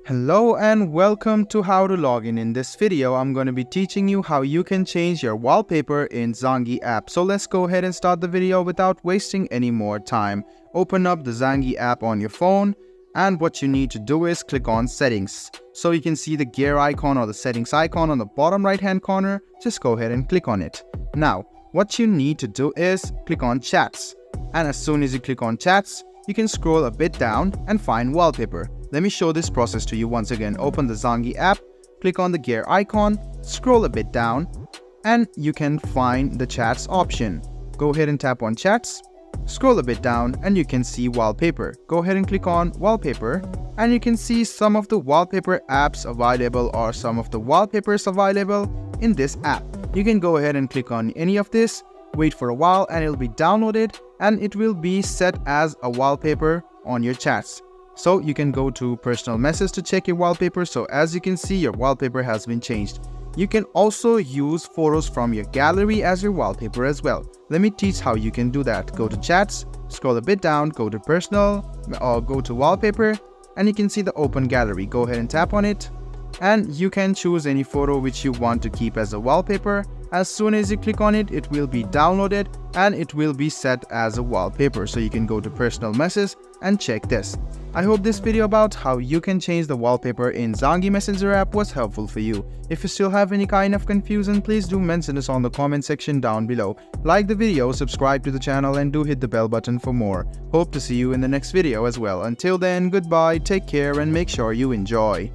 Hello and welcome to How to Login. In this video, I'm going to be teaching you how you can change your wallpaper in Zangi app. So let's go ahead and start the video without wasting any more time. Open up the Zangi app on your phone, and what you need to do is click on settings. So you can see the gear icon or the settings icon on the bottom right hand corner. Just go ahead and click on it. Now, what you need to do is click on chats. And as soon as you click on chats, you can scroll a bit down and find wallpaper. Let me show this process to you once again. Open the Zangi app, click on the gear icon, scroll a bit down, and you can find the chats option. Go ahead and tap on chats, scroll a bit down, and you can see wallpaper. Go ahead and click on wallpaper, and you can see some of the wallpaper apps available or some of the wallpapers available in this app. You can go ahead and click on any of this, wait for a while, and it'll be downloaded, and it will be set as a wallpaper on your chats. So you can go to personal message to check your wallpaper. So as you can see, your wallpaper has been changed. You can also use photos from your gallery as your wallpaper as well. Let me teach how you can do that. Go to chats, scroll a bit down, go to personal or go to wallpaper, and you can see the open gallery. Go ahead and tap on it, and you can choose any photo which you want to keep as a wallpaper. As soon as you click on it, it will be downloaded and it will be set as a wallpaper. So you can go to personal message and check this. I hope this video about how you can change the wallpaper in Zangi Messenger app was helpful for you. If you still have any kind of confusion, please do mention us on the comment section down below. Like the video, subscribe to the channel, and do hit the bell button for more. Hope to see you in the next video as well. Until then, goodbye, take care, and make sure you enjoy.